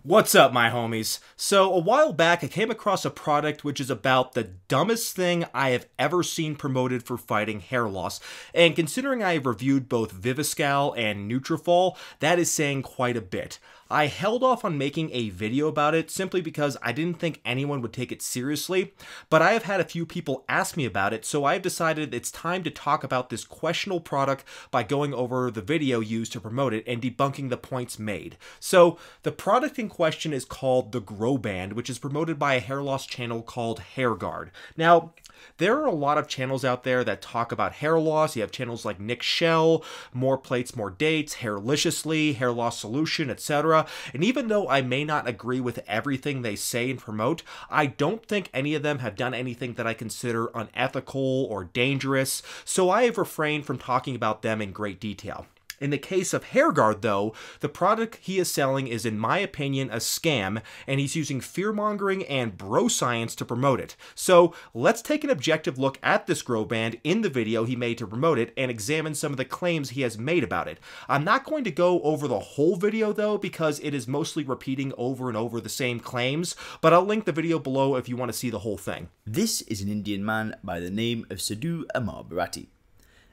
What's up, my homies? So, a while back, I came across a product which is about the dumbest thing I have ever seen promoted for fighting hair loss. And considering I have reviewed both Viviscal and Nutrafol, that is saying quite a bit. I held off on making a video about it simply because I didn't think anyone would take it seriously, but I have had a few people ask me about it, so I have decided it's time to talk about this questionable product by going over the video used to promote it and debunking the points made. So, the product in question is called the Growband, which is promoted by a hair loss channel called Hairguard. Now, there are a lot of channels out there that talk about hair loss. You have channels like Nick Shell, More Plates, More Dates, Hairliciously, Hair Loss Solution, etc. And even though I may not agree with everything they say and promote, I don't think any of them have done anything that I consider unethical or dangerous, so I have refrained from talking about them in great detail. In the case of Hairguard, though, the product he is selling is, in my opinion, a scam, and he's using fear-mongering and bro science to promote it. So, let's take an objective look at this Growband in the video he made to promote it and examine some of the claims he has made about it. I'm not going to go over the whole video, though, because it is mostly repeating over and over the same claims, but I'll link the video below if you want to see the whole thing. This is an Indian man by the name of Sadhu Amar Bharati.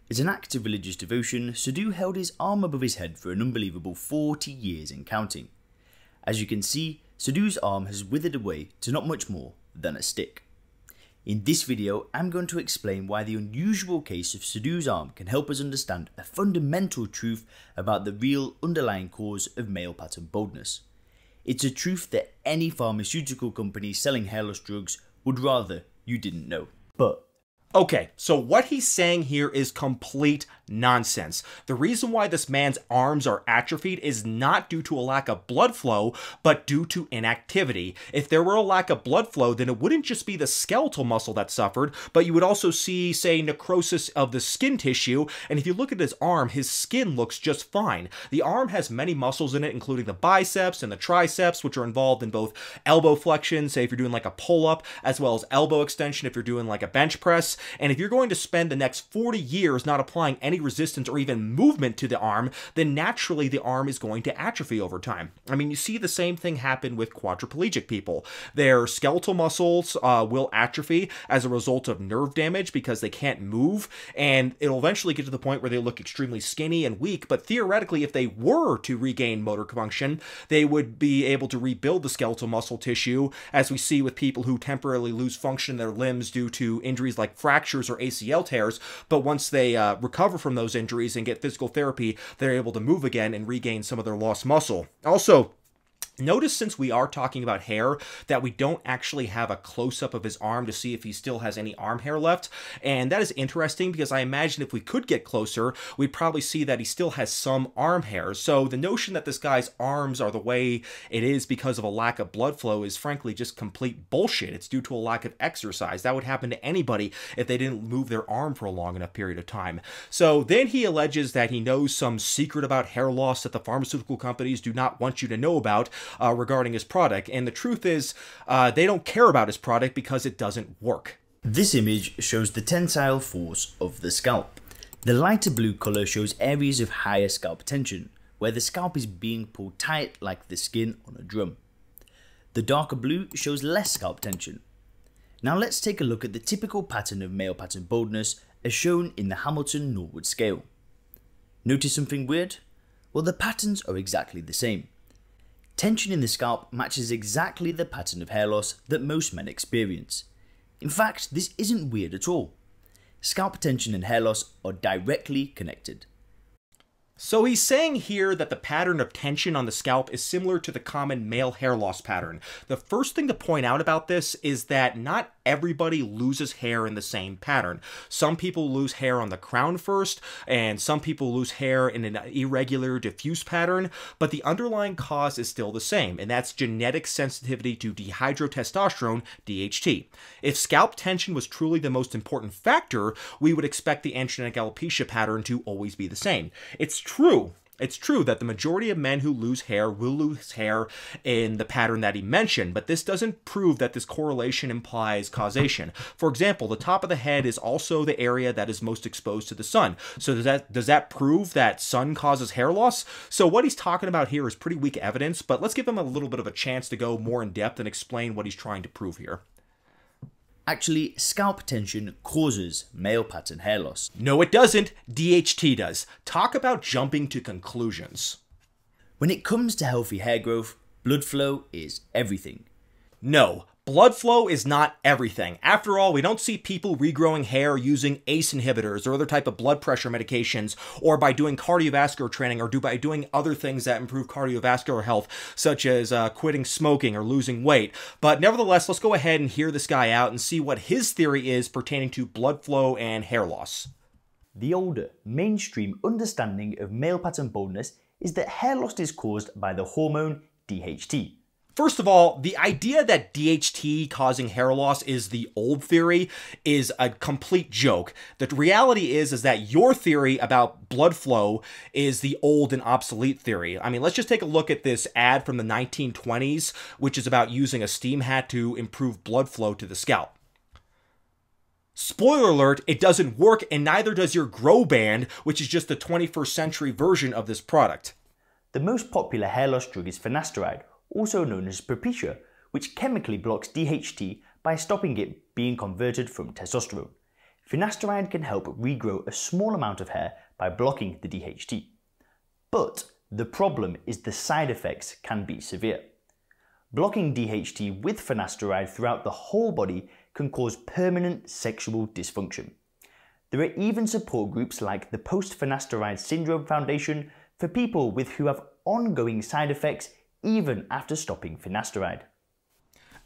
As an act of religious devotion, Sadhu held his arm above his head for an unbelievable 40 years and counting. As you can see, Sadhu's arm has withered away to not much more than a stick. In this video, I'm going to explain why the unusual case of Sadhu's arm can help us understand a fundamental truth about the real underlying cause of male pattern baldness. It's a truth that any pharmaceutical company selling hair loss drugs would rather you didn't know. But okay, so what he's saying here is complete nonsense. The reason why this man's arms are atrophied is not due to a lack of blood flow, but due to inactivity. If there were a lack of blood flow, then it wouldn't just be the skeletal muscle that suffered, but you would also see, say, necrosis of the skin tissue, and if you look at his arm, his skin looks just fine. The arm has many muscles in it, including the biceps and the triceps, which are involved in both elbow flexion, say if you're doing like a pull-up, as well as elbow extension if you're doing like a bench press. And if you're going to spend the next 40 years not applying any resistance or even movement to the arm, then naturally the arm is going to atrophy over time. I mean, you see the same thing happen with quadriplegic people. Their skeletal muscles will atrophy as a result of nerve damage because they can't move, and it'll eventually get to the point where they look extremely skinny and weak, but theoretically, if they were to regain motor function, they would be able to rebuild the skeletal muscle tissue, as we see with people who temporarily lose function in their limbs due to injuries like fractures or ACL tears, but once they recover from those injuries and get physical therapy, they're able to move again and regain some of their lost muscle. Also, notice, since we are talking about hair, that we don't actually have a close-up of his arm to see if he still has any arm hair left, and that is interesting because I imagine if we could get closer, we'd probably see that he still has some arm hair. So the notion that this guy's arms are the way it is because of a lack of blood flow is frankly just complete bullshit. It's due to a lack of exercise. That would happen to anybody if they didn't move their arm for a long enough period of time. So then he alleges that he knows some secret about hair loss that the pharmaceutical companies do not want you to know about, regarding his product, and the truth is they don't care about his product because it doesn't work. this image shows the tensile force of the scalp. The lighter blue colour shows areas of higher scalp tension, where the scalp is being pulled tight like the skin on a drum. The darker blue shows less scalp tension. Now let's take a look at the typical pattern of male pattern baldness as shown in the Hamilton-Norwood scale. Notice something weird? Well, the patterns are exactly the same. Tension in the scalp matches exactly the pattern of hair loss that most men experience. In fact, this isn't weird at all. Scalp tension and hair loss are directly connected. So he's saying here that the pattern of tension on the scalp is similar to the common male hair loss pattern. The first thing to point out about this is that not everybody loses hair in the same pattern. Some people lose hair on the crown first, and some people lose hair in an irregular, diffuse pattern, but the underlying cause is still the same, and that's genetic sensitivity to dihydrotestosterone, DHT. If scalp tension was truly the most important factor, we would expect the androgenetic alopecia pattern to always be the same. It's true It's true that the majority of men who lose hair will lose hair in the pattern that he mentioned, but this doesn't prove that this correlation implies causation. For example, the top of the head is also the area that is most exposed to the sun. So does that prove that sun causes hair loss? So what he's talking about here is pretty weak evidence, but let's give him a little bit of a chance to go more in depth and explain what he's trying to prove here. Actually, scalp tension causes male pattern hair loss. No, it doesn't. DHT does. Talk about jumping to conclusions. When it comes to healthy hair growth, blood flow is everything. No, blood flow is not everything. After all, we don't see people regrowing hair using ACE inhibitors or other type of blood pressure medications, or by doing cardiovascular training, or by doing other things that improve cardiovascular health, such as quitting smoking or losing weight. But nevertheless, let's go ahead and hear this guy out and see what his theory is pertaining to blood flow and hair loss. The older, mainstream understanding of male pattern baldness is that hair loss is caused by the hormone DHT. First of all, the idea that DHT causing hair loss is the old theory is a complete joke. The reality is that your theory about blood flow is the old and obsolete theory. I mean, let's just take a look at this ad from the 1920s, which is about using a steam hat to improve blood flow to the scalp. Spoiler alert, it doesn't work, and neither does your Growband, which is just the 21st century version of this product. The most popular hair loss drug is finasteride, also known as Propecia, which chemically blocks DHT by stopping it being converted from testosterone. Finasteride can help regrow a small amount of hair by blocking the DHT. But the problem is the side effects can be severe. Blocking DHT with finasteride throughout the whole body can cause permanent sexual dysfunction. There are even support groups like the Post-Finasteride Syndrome Foundation for people who have ongoing side effects even after stopping finasteride.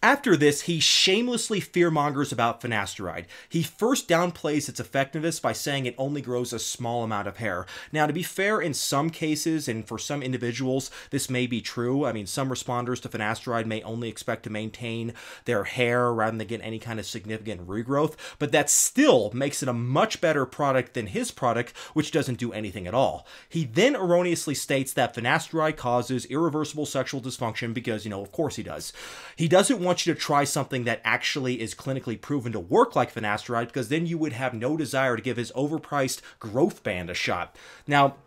After this, he shamelessly fearmongers about finasteride. He first downplays its effectiveness by saying it only grows a small amount of hair. Now, to be fair, in some cases and for some individuals, this may be true. I mean, some responders to finasteride may only expect to maintain their hair rather than get any kind of significant regrowth, but that still makes it a much better product than his product, which doesn't do anything at all. He then erroneously states that finasteride causes irreversible sexual dysfunction because, of course he does. He doesn't want you to try something that actually is clinically proven to work like finasteride, because then you would have no desire to give his overpriced Growband a shot. Now,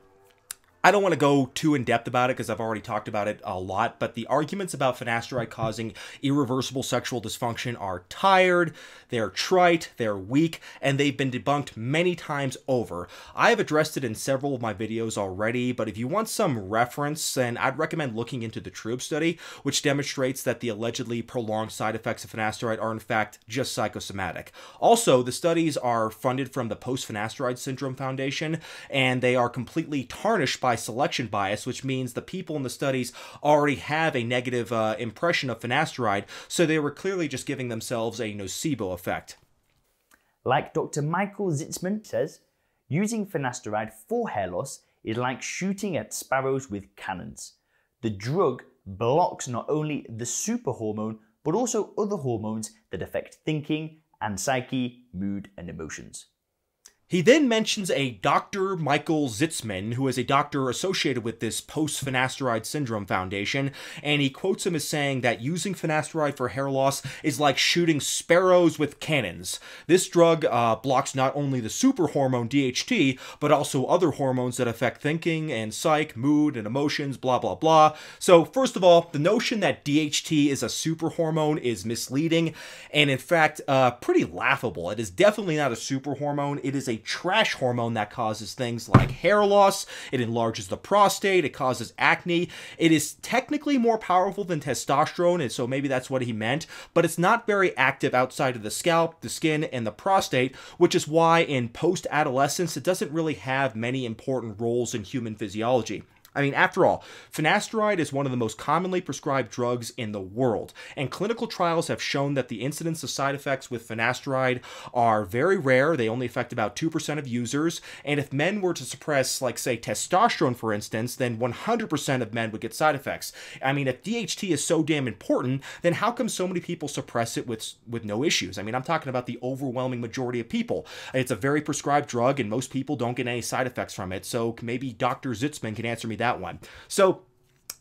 I don't want to go too in-depth about it because I've already talked about it a lot, but the arguments about finasteride causing irreversible sexual dysfunction are tired, they're trite, they're weak, and they've been debunked many times over. I have addressed it in several of my videos already, but if you want some reference, then I'd recommend looking into the Trube study, which demonstrates that the allegedly prolonged side effects of finasteride are in fact just psychosomatic. Also, the studies are funded from the Post-Finasteride Syndrome Foundation, and they are completely tarnished by selection bias, which means the people in the studies already have a negative impression of finasteride, so they were clearly just giving themselves a nocebo effect. Like Dr. Michael Zitzman says, using finasteride for hair loss is like shooting at sparrows with cannons. The drug blocks not only the super hormone, but also other hormones that affect thinking and psyche, mood, and emotions. He then mentions a Dr. Michael Zitzman, who is a doctor associated with this Post-Finasteride Syndrome Foundation, and he quotes him as saying that using finasteride for hair loss is like shooting sparrows with cannons. This drug blocks not only the super hormone DHT, but also other hormones that affect thinking and psyche, mood, and emotions, blah, blah, blah. So, first of all, the notion that DHT is a super hormone is misleading, and in fact, pretty laughable. It is definitely not a super hormone. It is a trash hormone that causes things like hair loss, it enlarges the prostate, it causes acne. It is technically more powerful than testosterone, and so maybe that's what he meant, but it's not very active outside of the scalp, the skin, and the prostate, which is why in post-adolescence it doesn't really have many important roles in human physiology. I mean, after all, finasteride is one of the most commonly prescribed drugs in the world, and clinical trials have shown that the incidence of side effects with finasteride are very rare. They only affect about 2% of users, and if men were to suppress, like, say, testosterone, for instance, then 100% of men would get side effects. I mean, if DHT is so damn important, then how come so many people suppress it with no issues? I mean, I'm talking about the overwhelming majority of people. It's a very prescribed drug, and most people don't get any side effects from it, so maybe Dr. Zitzman can answer me that one. So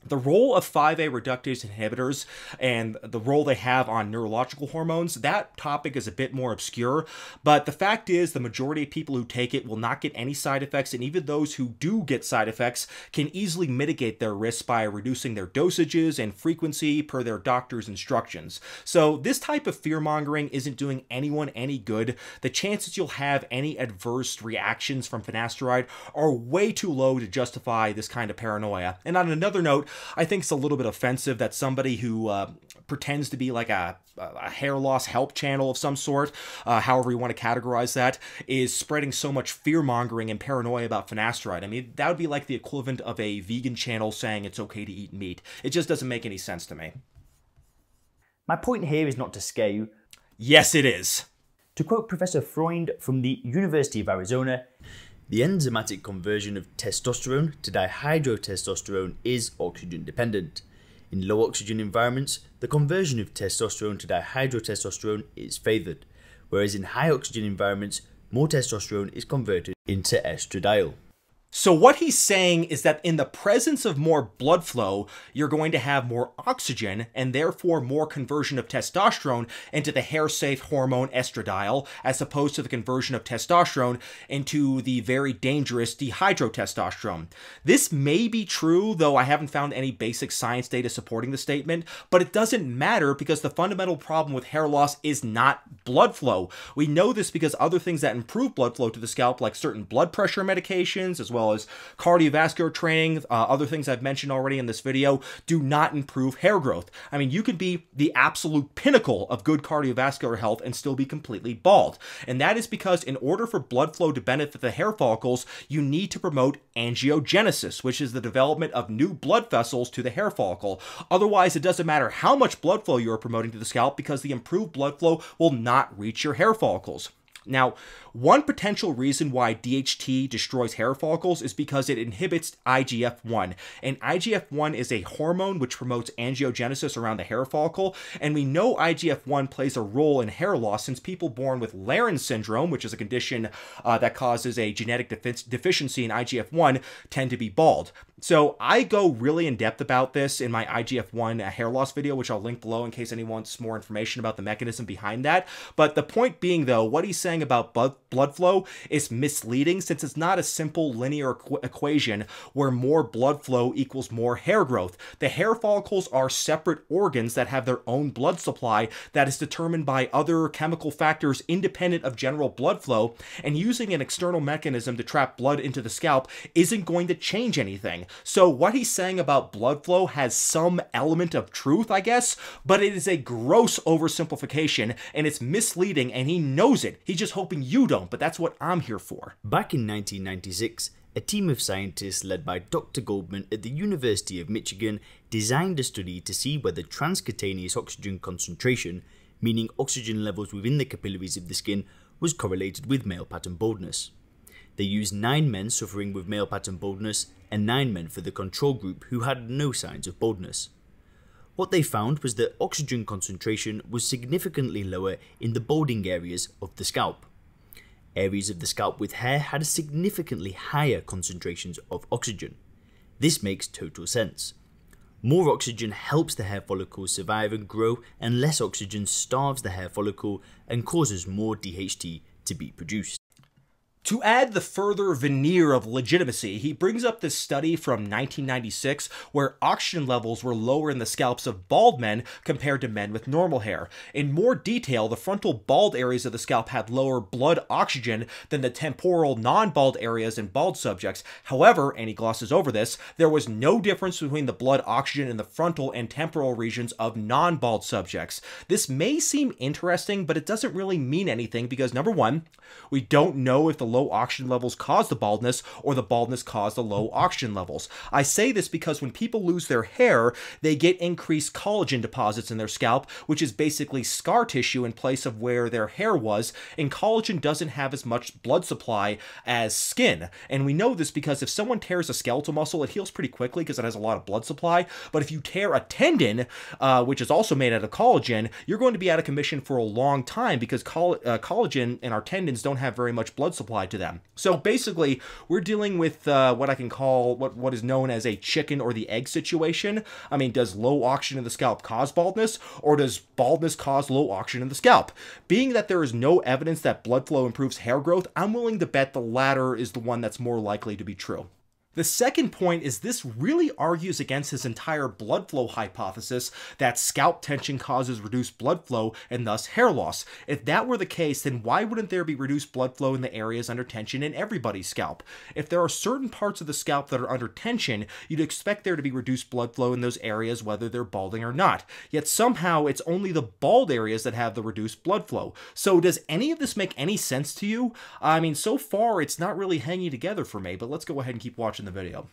the role of 5A reductase inhibitors and the role they have on neurological hormones, that topic is a bit more obscure, but the fact is the majority of people who take it will not get any side effects, and even those who do get side effects can easily mitigate their risks by reducing their dosages and frequency per their doctor's instructions. So this type of fear-mongering isn't doing anyone any good. The chances you'll have any adverse reactions from finasteride are way too low to justify this kind of paranoia. And on another note, I think it's a little bit offensive that somebody who pretends to be like a hair loss help channel of some sort, however you want to categorize that, is spreading so much fear-mongering and paranoia about finasteride. I mean, that would be like the equivalent of a vegan channel saying it's okay to eat meat. It just doesn't make any sense to me. My point here is not to scare you. Yes, it is. To quote Professor Freund from the University of Arizona, the enzymatic conversion of testosterone to dihydrotestosterone is oxygen dependent. In low oxygen environments, the conversion of testosterone to dihydrotestosterone is favoured, whereas in high oxygen environments, more testosterone is converted into estradiol. So what he's saying is that in the presence of more blood flow, you're going to have more oxygen and therefore more conversion of testosterone into the hair-safe hormone estradiol, as opposed to the conversion of testosterone into the very dangerous dihydrotestosterone. This may be true, though I haven't found any basic science data supporting the statement, but it doesn't matter because the fundamental problem with hair loss is not blood flow. We know this because other things that improve blood flow to the scalp, like certain blood pressure medications, as well as cardiovascular training, other things I've mentioned already in this video, do not improve hair growth. I mean, you could be the absolute pinnacle of good cardiovascular health and still be completely bald. And that is because in order for blood flow to benefit the hair follicles, you need to promote angiogenesis, which is the development of new blood vessels to the hair follicle. Otherwise, it doesn't matter how much blood flow you are promoting to the scalp because the improved blood flow will not reach your hair follicles. Now, one potential reason why DHT destroys hair follicles is because it inhibits IGF-1. And IGF-1 is a hormone which promotes angiogenesis around the hair follicle. And we know IGF-1 plays a role in hair loss since people born with Laron syndrome, which is a condition that causes a genetic deficiency in IGF-1, tend to be bald. So I go really in depth about this in my IGF-1 hair loss video, which I'll link below in case anyone wants more information about the mechanism behind that. But the point being, though, what he's saying about blood flow is misleading since it's not a simple linear equation where more blood flow equals more hair growth. The hair follicles are separate organs that have their own blood supply that is determined by other chemical factors independent of general blood flow, and using an external mechanism to trap blood into the scalp isn't going to change anything. So what he's saying about blood flow has some element of truth, I guess, but it is a gross oversimplification and it's misleading, and he knows it. He's just hoping you don't, but that's what I'm here for. Back in 1996, a team of scientists led by Dr. Goldman at the University of Michigan designed a study to see whether transcutaneous oxygen concentration, meaning oxygen levels within the capillaries of the skin, was correlated with male pattern baldness. They used 9 men suffering with male pattern baldness and 9 men for the control group who had no signs of baldness. What they found was that oxygen concentration was significantly lower in the balding areas of the scalp. Areas of the scalp with hair had significantly higher concentrations of oxygen. This makes total sense. More oxygen helps the hair follicle survive and grow, and less oxygen starves the hair follicle and causes more DHT to be produced. To add the further veneer of legitimacy, he brings up this study from 1996 where oxygen levels were lower in the scalps of bald men compared to men with normal hair. In more detail, the frontal bald areas of the scalp had lower blood oxygen than the temporal non-bald areas in bald subjects. However, and he glosses over this, there was no difference between the blood oxygen in the frontal and temporal regions of non-bald subjects. This may seem interesting, but it doesn't really mean anything because, number one, we don't know if the lower low oxygen levels cause the baldness or the baldness cause the low oxygen levels. I say this because when people lose their hair, they get increased collagen deposits in their scalp, which is basically scar tissue in place of where their hair was, and collagen doesn't have as much blood supply as skin. And we know this because if someone tears a skeletal muscle, it heals pretty quickly because it has a lot of blood supply. But if you tear a tendon, which is also made out of collagen, you're going to be out of commission for a long time because collagen in our tendons don't have very much blood supply to them. So basically, we're dealing with what I can call what is known as a chicken or the egg situation. I mean, does low oxygen in the scalp cause baldness, or does baldness cause low oxygen in the scalp? Being that there is no evidence that blood flow improves hair growth, I'm willing to bet the latter is the one that's more likely to be true. The second point is this really argues against his entire blood flow hypothesis that scalp tension causes reduced blood flow and thus hair loss. If that were the case, then why wouldn't there be reduced blood flow in the areas under tension in everybody's scalp? If there are certain parts of the scalp that are under tension, you'd expect there to be reduced blood flow in those areas whether they're balding or not. Yet somehow it's only the bald areas that have the reduced blood flow. So does any of this make any sense to you? I mean, so far it's not really hanging together for me, but let's go ahead and keep watching the video.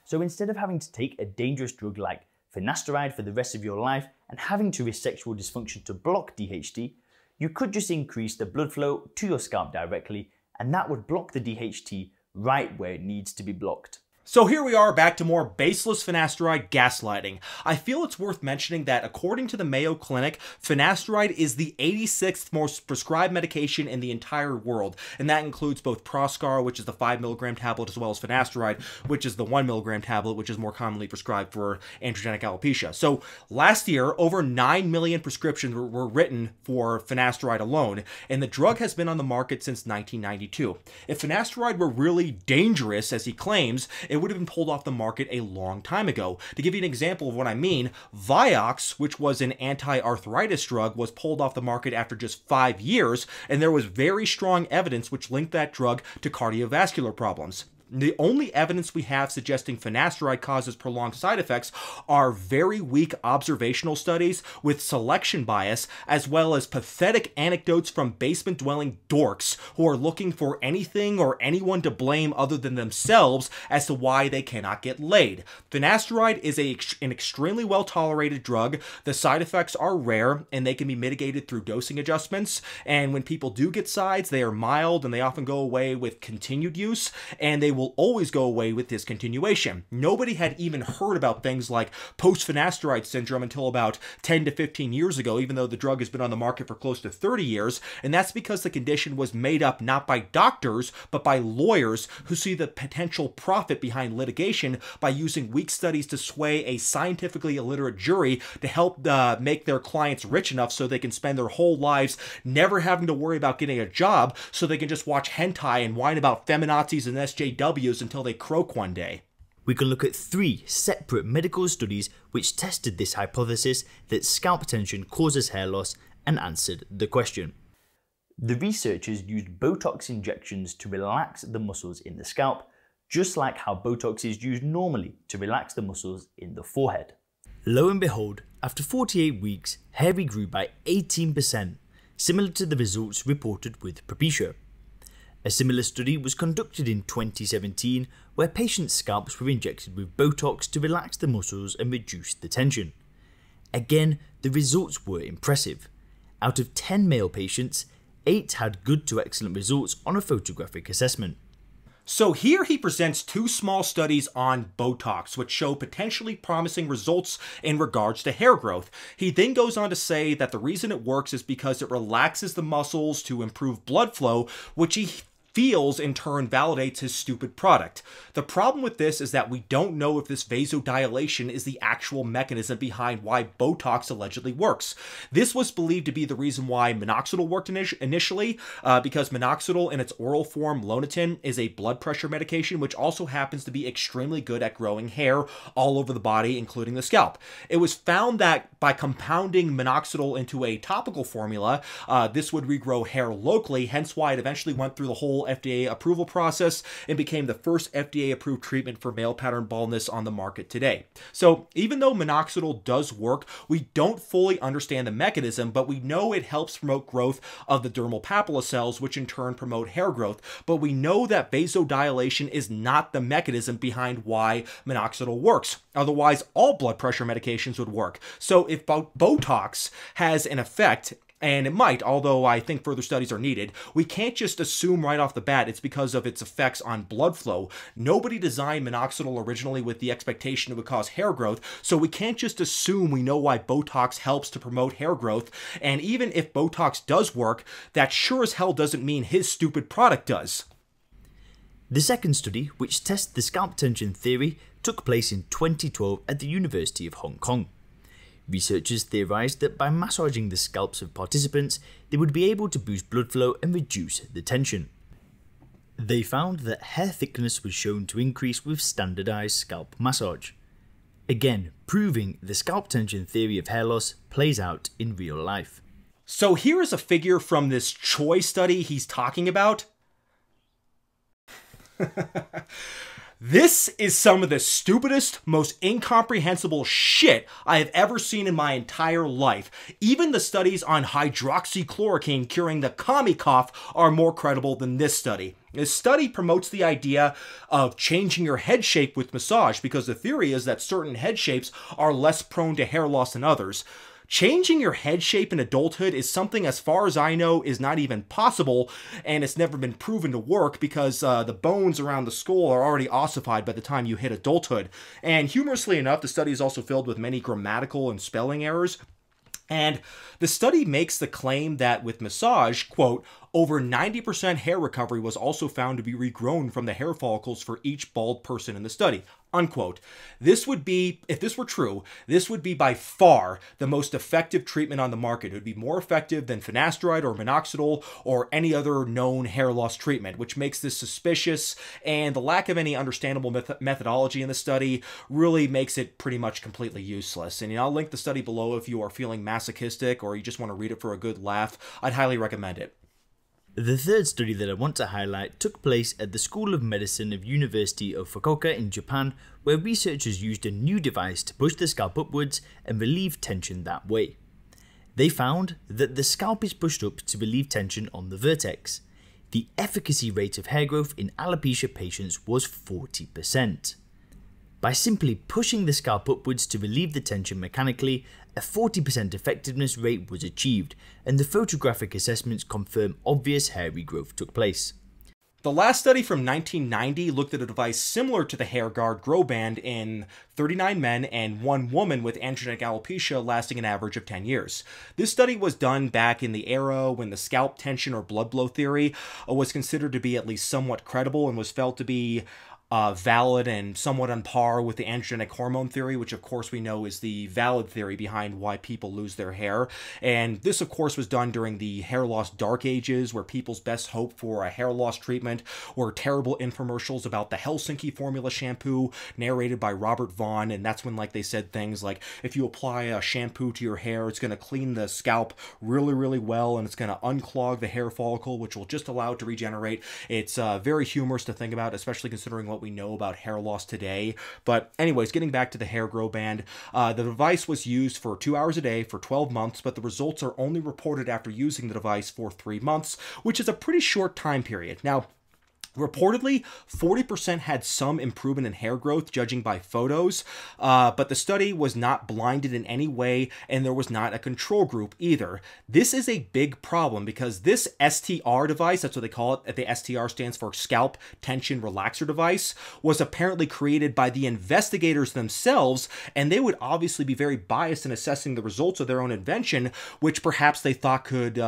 So instead of having to take a dangerous drug like finasteride for the rest of your life and having to risk sexual dysfunction to block DHT, you could just increase the blood flow to your scalp directly, and that would block the DHT right where it needs to be blocked. So here we are back to more baseless finasteride gaslighting. I feel it's worth mentioning that according to the Mayo Clinic, finasteride is the 86th most prescribed medication in the entire world, and that includes both Proscar, which is the 5 mg tablet, as well as finasteride, which is the 1 mg tablet, which is more commonly prescribed for androgenic alopecia. So last year, over 9 million prescriptions were written for finasteride alone, and the drug has been on the market since 1992. If finasteride were really dangerous, as he claims, it would have been pulled off the market a long time ago. To give you an example of what I mean, Vioxx, which was an anti-arthritis drug, was pulled off the market after just 5 years, and there was very strong evidence which linked that drug to cardiovascular problems. The only evidence we have suggesting finasteride causes prolonged side effects are very weak observational studies with selection bias, as well as pathetic anecdotes from basement-dwelling dorks who are looking for anything or anyone to blame other than themselves as to why they cannot get laid. Finasteride is an extremely well-tolerated drug. The side effects are rare, and they can be mitigated through dosing adjustments, and when people do get sides, they are mild, and they often go away with continued use, and they will always go away with discontinuation. Nobody had even heard about things like post-finasteride syndrome until about 10 to 15 years ago, even though the drug has been on the market for close to 30 years, and that's because the condition was made up not by doctors, but by lawyers who see the potential profit behind litigation by using weak studies to sway a scientifically illiterate jury to help make their clients rich enough so they can spend their whole lives never having to worry about getting a job, so they can just watch hentai and whine about feminazis and SJWs until they croak one day. We can look at 3 separate medical studies which tested this hypothesis that scalp tension causes hair loss and answered the question. The researchers used Botox injections to relax the muscles in the scalp, just like how Botox is used normally to relax the muscles in the forehead. Lo and behold, after 48 weeks, hair regrew by 18%, similar to the results reported with Propecia. A similar study was conducted in 2017 where patients' scalps were injected with Botox to relax the muscles and reduce the tension. Again, the results were impressive. Out of 10 male patients, 8 had good to excellent results on a photographic assessment. So here he presents 2 small studies on Botox, which show potentially promising results in regards to hair growth. He then goes on to say that the reason it works is because it relaxes the muscles to improve blood flow, which he feels in turn validates his stupid product. The problem with this is that we don't know if this vasodilation is the actual mechanism behind why Botox allegedly works. This was believed to be the reason why minoxidil worked initially, because minoxidil in its oral form, Lonatin, is a blood pressure medication which also happens to be extremely good at growing hair all over the body, including the scalp. It was found that by compounding minoxidil into a topical formula, this would regrow hair locally, hence why it eventually went through the whole full FDA approval process and became the first FDA-approved treatment for male pattern baldness on the market today. So even though minoxidil does work, we don't fully understand the mechanism, but we know it helps promote growth of the dermal papilla cells, which in turn promote hair growth. But we know that vasodilation is not the mechanism behind why minoxidil works. Otherwise, all blood pressure medications would work. So if Botox has an effect, and it might, although I think further studies are needed, we can't just assume right off the bat it's because of its effects on blood flow. Nobody designed minoxidil originally with the expectation it would cause hair growth, so we can't just assume we know why Botox helps to promote hair growth. And even if Botox does work, that sure as hell doesn't mean his stupid product does. The second study, which tests the scalp tension theory, took place in 2012 at the University of Hong Kong. Researchers theorized that by massaging the scalps of participants, they would be able to boost blood flow and reduce the tension. They found that hair thickness was shown to increase with standardized scalp massage. Again, proving the scalp tension theory of hair loss plays out in real life. So here is a figure from this Choi study he's talking about. This is some of the stupidest, most incomprehensible shit I have ever seen in my entire life. Even the studies on hydroxychloroquine curing the commie cough are more credible than this study. This study promotes the idea of changing your head shape with massage because the theory is that certain head shapes are less prone to hair loss than others. Changing your head shape in adulthood is something, as far as I know, is not even possible, and it's never been proven to work because the bones around the skull are already ossified by the time you hit adulthood. And humorously enough, the study is also filled with many grammatical and spelling errors. And the study makes the claim that with massage, quote, over 90% hair recovery was also found to be regrown from the hair follicles for each bald person in the study, unquote. This would be, if this were true, this would be by far the most effective treatment on the market. It would be more effective than finasteride or minoxidil or any other known hair loss treatment, which makes this suspicious, and the lack of any understandable methodology in the study really makes it pretty much completely useless. And I'll link the study below if you are feeling masochistic or you just want to read it for a good laugh. I'd highly recommend it. The third study that I want to highlight took place at the School of Medicine of University of Fukuoka in Japan, where researchers used a new device to push the scalp upwards and relieve tension that way. They found that the scalp is pushed up to relieve tension on the vertex. The efficacy rate of hair growth in alopecia patients was 40%. By simply pushing the scalp upwards to relieve the tension mechanically, a 40% effectiveness rate was achieved, and the photographic assessments confirm obvious hair regrowth took place. The last study from 1990 looked at a device similar to the Hairguard Growband in 39 men and 1 woman with androgenetic alopecia lasting an average of 10 years. This study was done back in the era when the scalp tension or blood flow theory was considered to be at least somewhat credible and was felt to be valid and somewhat on par with the androgenic hormone theory, which of course we know is the valid theory behind why people lose their hair. And this of course was done during the hair loss dark ages, where people's best hope for a hair loss treatment were terrible infomercials about the Helsinki formula shampoo narrated by Robert Vaughn. And that's when, like, they said things like, if you apply a shampoo to your hair, it's going to clean the scalp really, really well, and it's going to unclog the hair follicle, which will just allow it to regenerate. It's very humorous to think about, especially considering what we know about hair loss today. But anyways, getting back to the Hair Growband, the device was used for 2 hours a day for 12 months, but the results are only reported after using the device for 3 months, which is a pretty short time period. Now, reportedly, 40% had some improvement in hair growth, judging by photos, but the study was not blinded in any way, and there was not a control group either. This is a big problem because this STR device, that's what they call it, the STR stands for Scalp Tension Relaxer Device, was apparently created by the investigators themselves, and they would obviously be very biased in assessing the results of their own invention, which perhaps they thought could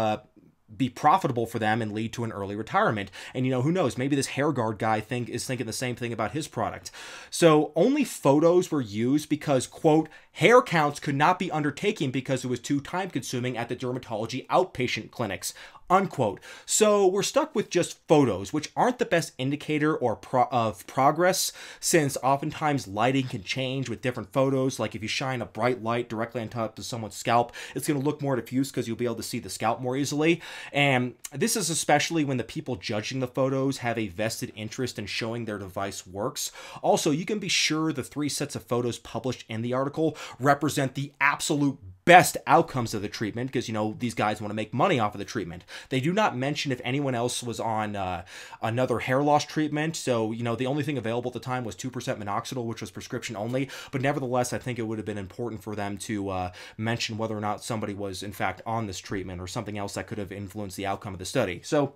be profitable for them and lead to an early retirement. And who knows, maybe this Hairguard guy is thinking the same thing about his product. So only photos were used because, quote, Hair counts could not be undertaken because it was too time-consuming at the dermatology outpatient clinics, unquote. So we're stuck with just photos, which aren't the best indicator of progress, since oftentimes lighting can change with different photos. Like if you shine a bright light directly on top of someone's scalp, it's going to look more diffuse because you'll be able to see the scalp more easily. And this is especially when the people judging the photos have a vested interest in showing their device works. Also, you can be sure the 3 sets of photos published in the article represent the absolute best outcomes of the treatment, because, you know, these guys want to make money off of the treatment. They do not mention if anyone else was on another hair loss treatment. So, you know, the only thing available at the time was 2% minoxidil, which was prescription only. But nevertheless, I think it would have been important for them to mention whether or not somebody was, in fact, on this treatment or something else that could have influenced the outcome of the study. So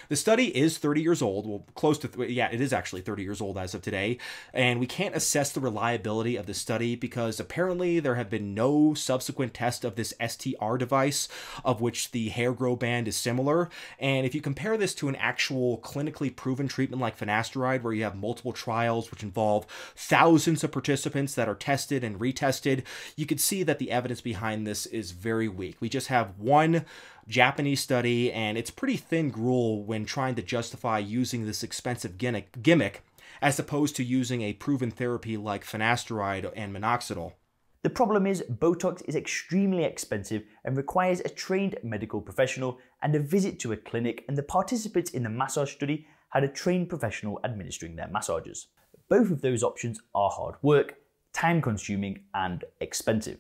the study is 30 years old, well, close to, yeah, it is actually 30 years old as of today, and we can't assess the reliability of the study because apparently there have been no subsequent tests of this STR device, of which the Hair Growband is similar. And if you compare this to an actual clinically proven treatment like finasteride, where you have multiple trials which involve thousands of participants that are tested and retested, you could see that the evidence behind this is very weak. We just have one Japanese study, and it's pretty thin gruel when trying to justify using this expensive gimmick as opposed to using a proven therapy like finasteride and minoxidil. The problem is Botox is extremely expensive and requires a trained medical professional and a visit to a clinic, and the participants in the massage study had a trained professional administering their massages. Both of those options are hard work, time consuming, and expensive.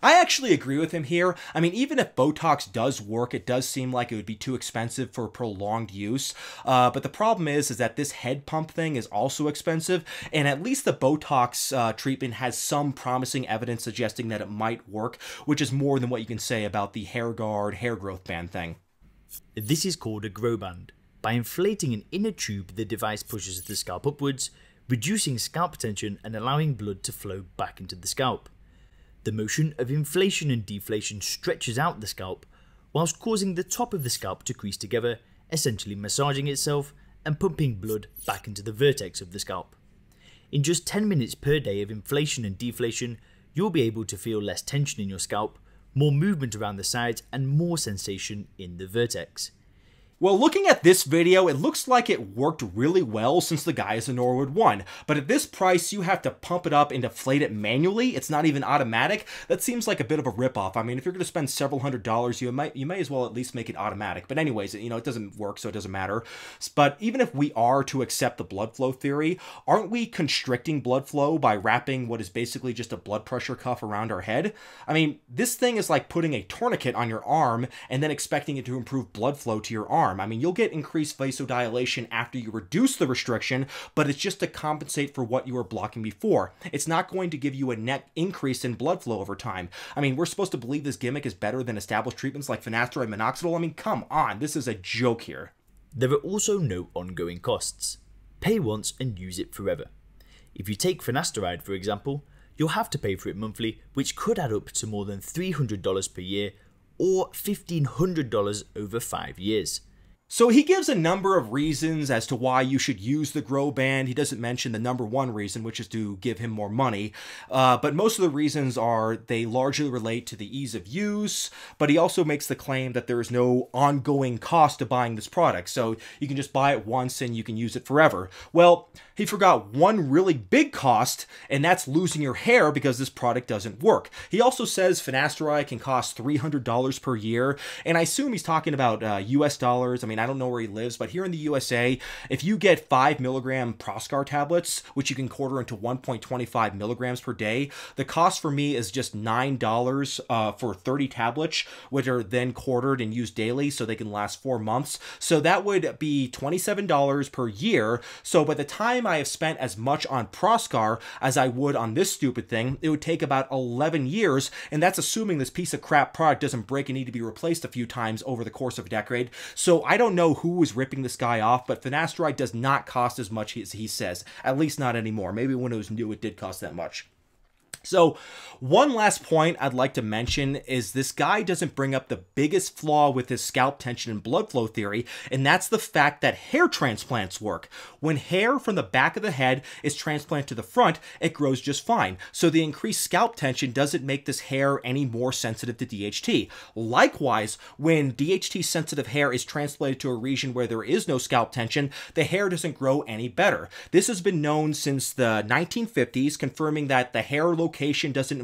I actually agree with him here. I mean, even if Botox does work, it does seem like it would be too expensive for prolonged use. But the problem is that this head pump thing is also expensive, and at least the Botox treatment has some promising evidence suggesting that it might work, which is more than what you can say about the Hairguard hair growth band thing. This is called a Growband. By inflating an inner tube, the device pushes the scalp upwards, reducing scalp tension and allowing blood to flow back into the scalp. The motion of inflation and deflation stretches out the scalp, whilst causing the top of the scalp to crease together, essentially massaging itself and pumping blood back into the vertex of the scalp. In just 10 minutes per day of inflation and deflation, you'll be able to feel less tension in your scalp, more movement around the sides, and more sensation in the vertex. Well, looking at this video, it looks like it worked really well since the guy is a Norwood 1, but at this price, you have to pump it up and deflate it manually. It's not even automatic. That seems like a bit of a ripoff. I mean, if you're going to spend several $100s, you may as well at least make it automatic. But anyways, you know, it doesn't work, so it doesn't matter. But even if we are to accept the blood flow theory, aren't we constricting blood flow by wrapping what is basically just a blood pressure cuff around our head? I mean, this thing is like putting a tourniquet on your arm and then expecting it to improve blood flow to your arm. I mean, you'll get increased vasodilation after you reduce the restriction, but it's just to compensate for what you were blocking before. It's not going to give you a net increase in blood flow over time. I mean, we're supposed to believe this gimmick is better than established treatments like finasteride, minoxidil. I mean, come on, this is a joke here. There are also no ongoing costs. Pay once and use it forever. If you take finasteride, for example, you'll have to pay for it monthly, which could add up to more than $300 per year or $1,500 over 5 years. So he gives a number of reasons as to why you should use the Growband. He doesn't mention the number one reason, which is to give him more money. But most of the reasons are they largely relate to the ease of use. But he also makes the claim that there is no ongoing cost to buying this product. So you can just buy it once and you can use it forever. Well, he forgot one really big cost, and that's losing your hair because this product doesn't work. He also says finasteride can cost $300 per year. And I assume he's talking about US dollars. I mean, I don't know where he lives, but here in the USA, if you get 5 milligram Proscar tablets, which you can quarter into 1.25 milligrams per day, the cost for me is just $9 for 30 tablets, which are then quartered and used daily so they can last 4 months. So that would be $27 per year. So by the time I have spent as much on Proscar as I would on this stupid thing, it would take about 11 years, and that's assuming this piece of crap product doesn't break and need to be replaced a few times over the course of a decade. So I don't know who was ripping this guy off, but finasteride does not cost as much as he says, at least not anymore. Maybe when it was new, it did cost that much. So one last point I'd like to mention is this guy doesn't bring up the biggest flaw with his scalp tension and blood flow theory, and that's the fact that hair transplants work. When hair from the back of the head is transplanted to the front, it grows just fine. So the increased scalp tension doesn't make this hair any more sensitive to DHT. Likewise, when DHT sensitive hair is transplanted to a region where there is no scalp tension, the hair doesn't grow any better. This has been known since the 1950s, confirming that the hair location doesn't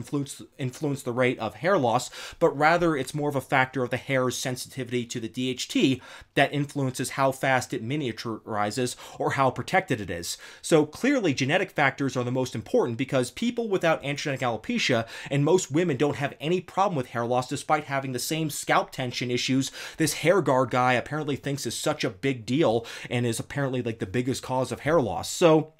influence the rate of hair loss, but rather it's more of a factor of the hair's sensitivity to the DHT that influences how fast it miniaturizes or how protected it is. So clearly genetic factors are the most important, because people without androgenetic alopecia and most women don't have any problem with hair loss despite having the same scalp tension issues this Hairguard guy apparently thinks is such a big deal and is apparently like the biggest cause of hair loss. So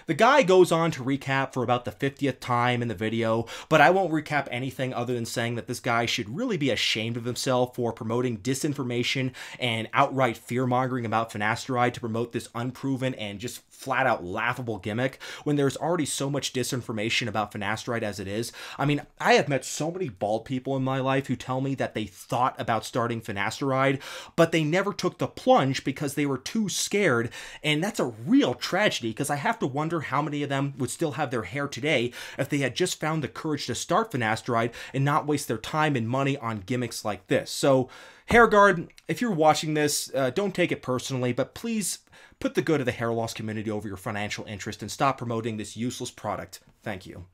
the guy goes on to recap for about the 50th time in the video, but I won't recap anything other than saying that this guy should really be ashamed of himself for promoting disinformation and outright fear-mongering about finasteride to promote this unproven and just flat-out laughable gimmick when there's already so much disinformation about finasteride as it is. I mean, I have met so many bald people in my life who tell me that they thought about starting finasteride, but they never took the plunge because they were too scared, and that's a real tragedy, because I have to wonder how many of them would still have their hair today if they had just found the courage to start finasteride and not waste their time and money on gimmicks like this. So, Hairguard, if you're watching this, don't take it personally, but please put the good of the hair loss community over your financial interest and stop promoting this useless product. Thank you.